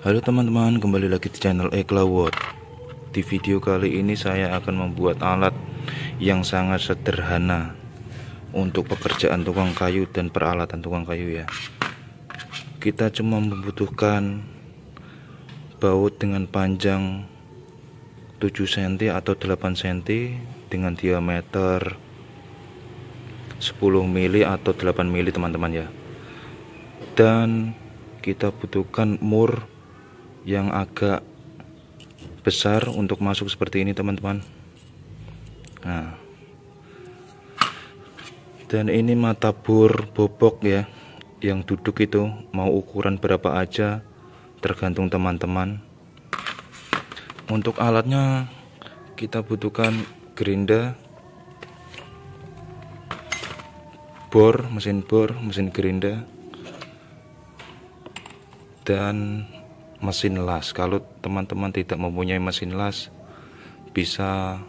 Halo teman-teman, kembali lagi di channel Eklawot. Di video kali ini saya akan membuat alat yang sangat sederhana untuk pekerjaan tukang kayu dan peralatan tukang kayu ya. Kita cuma membutuhkan baut dengan panjang 7 cm atau 8 cm dengan diameter 10 mili atau 8 mili teman-teman ya. Dan kita butuhkan mur yang agak besar untuk masuk seperti ini teman-teman. Nah, dan ini mata bor bobok ya, yang duduk itu mau ukuran berapa aja tergantung teman-teman. Untuk alatnya kita butuhkan gerinda, bor, mesin gerinda, dan mesin las. Kalau teman-teman tidak mempunyai mesin las, bisa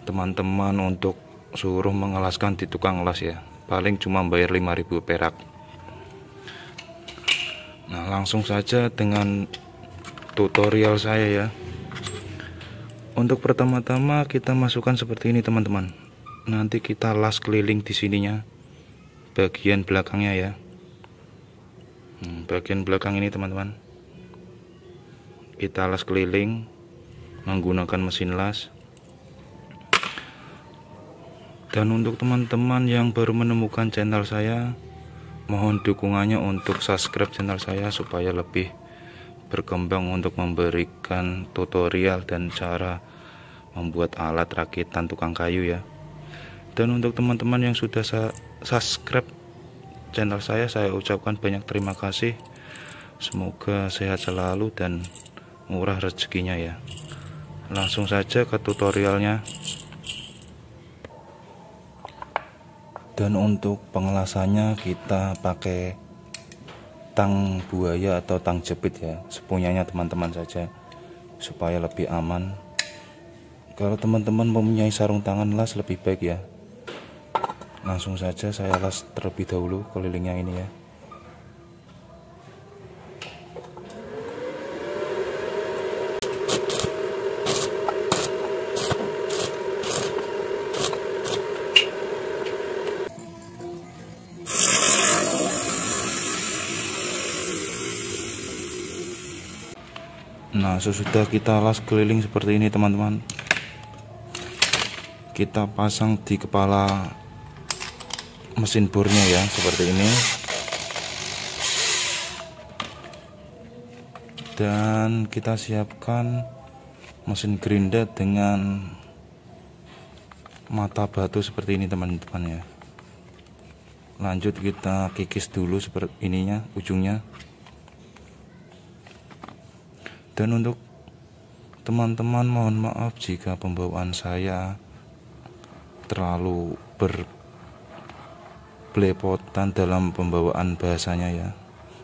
teman-teman untuk suruh mengelaskan di tukang las ya, paling cuma bayar 5.000 perak. Nah, langsung saja dengan tutorial saya ya. Untuk pertama-tama kita masukkan seperti ini teman-teman. Nanti kita las keliling di sininya, bagian belakangnya ya. Bagian belakang ini teman-teman, kita las keliling menggunakan mesin las. Dan untuk teman-teman yang baru menemukan channel saya, mohon dukungannya untuk subscribe channel saya supaya lebih berkembang untuk memberikan tutorial dan cara membuat alat rakitan tukang kayu ya. Dan untuk teman-teman yang sudah subscribe channel saya ucapkan banyak terima kasih. Semoga sehat selalu dan murah rezekinya ya. Langsung saja ke tutorialnya. Dan untuk pengelasannya kita pakai tang buaya atau tang jepit ya, sepunyanya teman-teman saja supaya lebih aman. Kalau teman-teman mempunyai sarung tangan las lebih baik ya. Langsung saja saya las terlebih dahulu kelilingnya ini ya. Nah, sesudah kita las keliling seperti ini teman-teman, kita pasang di kepala mesin bornya ya, seperti ini. Dan kita siapkan mesin gerinda dengan mata batu seperti ini teman-teman ya. Lanjut kita kikis dulu seperti ininya, ujungnya. Dan untuk teman-teman mohon maaf jika pembawaan saya terlalu berbelepotan dalam pembawaan bahasanya ya.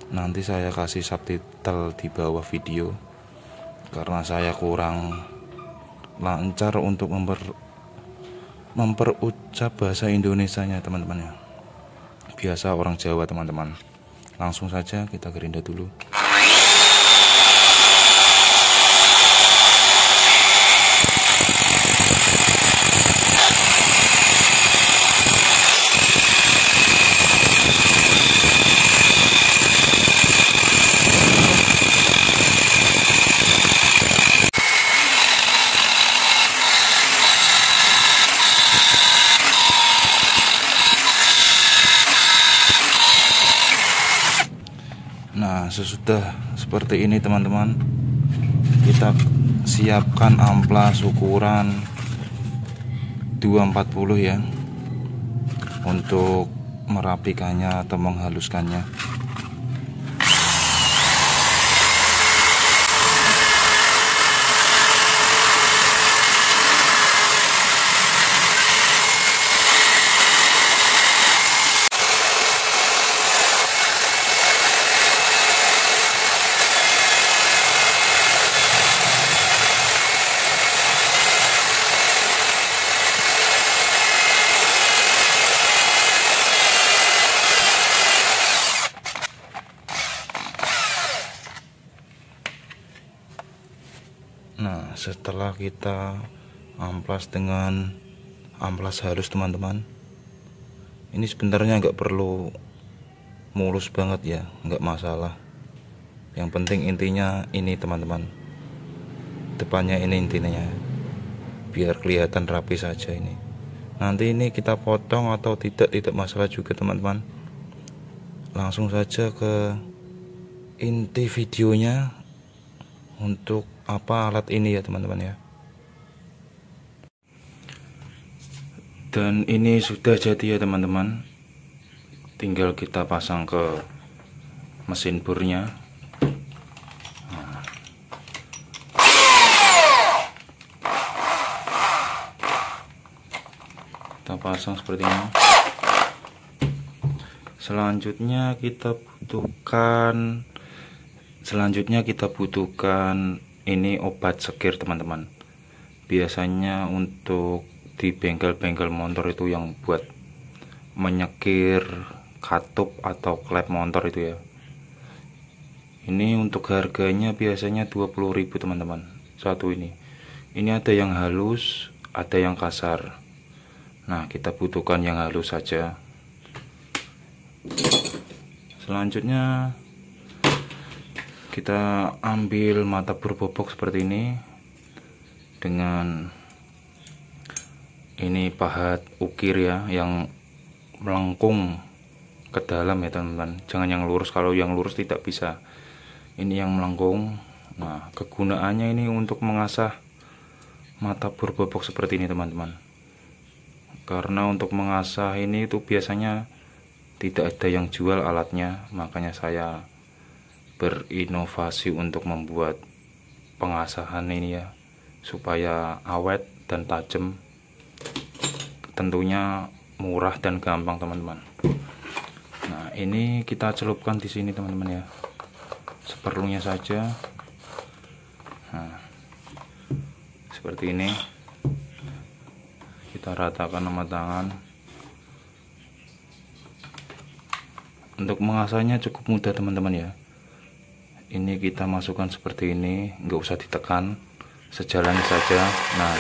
Nanti saya kasih subtitle di bawah video, karena saya kurang lancar untuk memperucap bahasa Indonesianya teman-teman ya. Biasa orang Jawa teman-teman. Langsung saja kita gerinda dulu. Nah, sesudah seperti ini teman-teman, kita siapkan amplas ukuran 240 ya, untuk merapikannya atau menghaluskannya. Nah, setelah kita amplas dengan amplas halus teman-teman, ini sebenarnya nggak perlu mulus banget ya, nggak masalah. Yang penting intinya ini teman-teman, depannya ini intinya, biar kelihatan rapi saja. Ini nanti ini kita potong atau tidak masalah juga teman-teman. Langsung saja ke inti videonya, untuk apa alat ini ya teman-teman ya. Dan ini sudah jadi ya teman-teman, tinggal kita pasang ke mesin burnya. Kita pasang seperti ini. Selanjutnya kita butuhkan ini obat sekir teman-teman. Biasanya untuk di bengkel-bengkel motor itu yang buat menyekir katup atau klep motor itu ya. Ini untuk harganya biasanya 20.000 teman-teman satu ini. Ini ada yang halus, ada yang kasar. Nah, kita butuhkan yang halus saja. Selanjutnya kita ambil mata berbobok seperti ini, dengan ini pahat ukir ya, yang melengkung ke dalam ya teman-teman. Jangan yang lurus, kalau yang lurus tidak bisa. Ini yang melengkung. Nah, kegunaannya ini untuk mengasah mata berbobok seperti ini teman-teman. Karena untuk mengasah ini itu biasanya tidak ada yang jual alatnya, makanya saya berinovasi untuk membuat pengasahan ini ya, supaya awet dan tajam. Tentunya murah dan gampang teman-teman. Nah, ini kita celupkan di sini teman-teman ya, seperlunya saja. Nah, seperti ini kita ratakan sama tangan. Untuk mengasahnya cukup mudah teman-teman ya. Ini kita masukkan seperti ini, nggak usah ditekan, sejalan saja. Nah,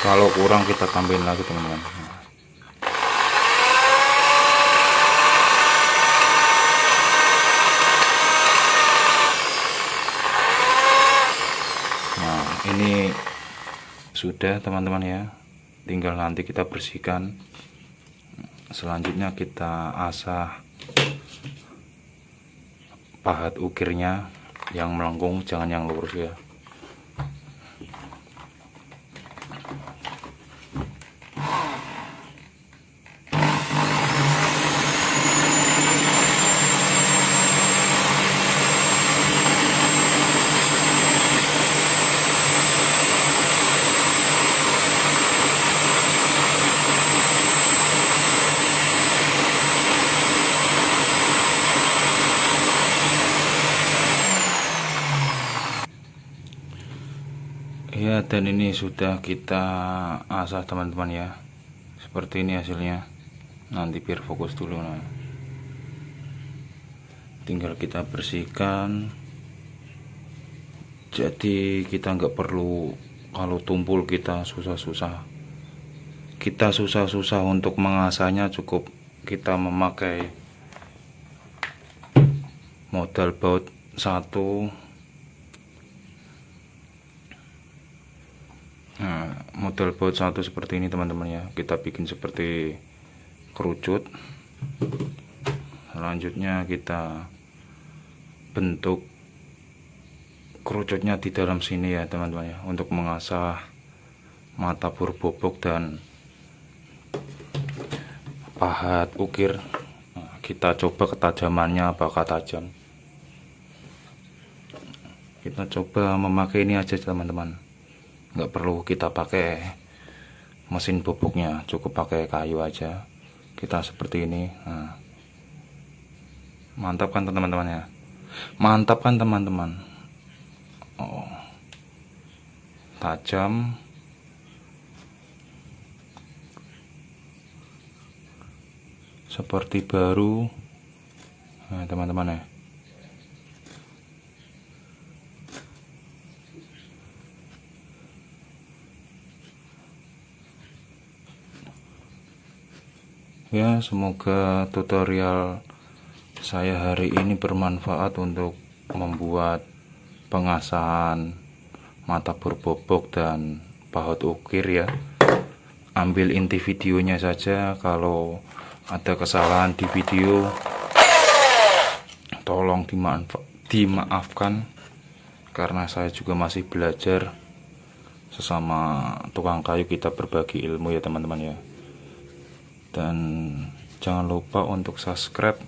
kalau kurang kita tambahin lagi teman-teman. Nah, ini sudah teman-teman ya, tinggal nanti kita bersihkan. Selanjutnya kita asah pahat ukirnya, yang melengkung, jangan yang lurus ya. Ya, dan ini sudah kita asah teman-teman ya, seperti ini hasilnya. Nanti biar fokus dulu. Nah, tinggal kita bersihkan. Jadi kita nggak perlu, kalau tumpul kita susah-susah untuk mengasahnya. Cukup kita memakai modal baut satu. Nah, model baut satu seperti ini teman-teman ya, kita bikin seperti kerucut. Selanjutnya kita bentuk kerucutnya di dalam sini ya teman-teman ya, untuk mengasah mata berbobok dan pahat ukir. Nah, kita coba ketajamannya apakah tajam. Kita coba memakai ini aja teman-teman, nggak perlu kita pakai mesin boboknya, cukup pakai kayu aja. Kita seperti ini. Nah, Mantap kan teman-teman ya? Mantap kan teman-teman? Oh, tajam. Seperti baru. Nah, teman-teman ya. Ya, semoga tutorial saya hari ini bermanfaat untuk membuat pengasahan mata berbobok dan baut ukir ya. Ambil inti videonya saja, kalau ada kesalahan di video tolong dimaafkan, karena saya juga masih belajar. Sesama tukang kayu kita berbagi ilmu ya teman-teman ya. Dan jangan lupa untuk subscribe.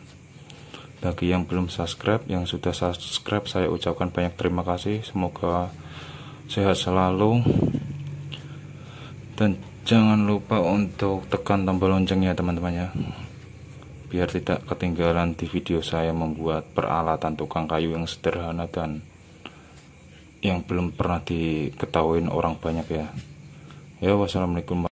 Bagi yang belum subscribe, yang sudah subscribe, saya ucapkan banyak terima kasih. Semoga sehat selalu. Dan jangan lupa untuk tekan tombol loncengnya teman-teman ya, biar tidak ketinggalan di video saya membuat peralatan tukang kayu yang sederhana dan yang belum pernah diketahui orang banyak ya. Ya, wassalamualaikum.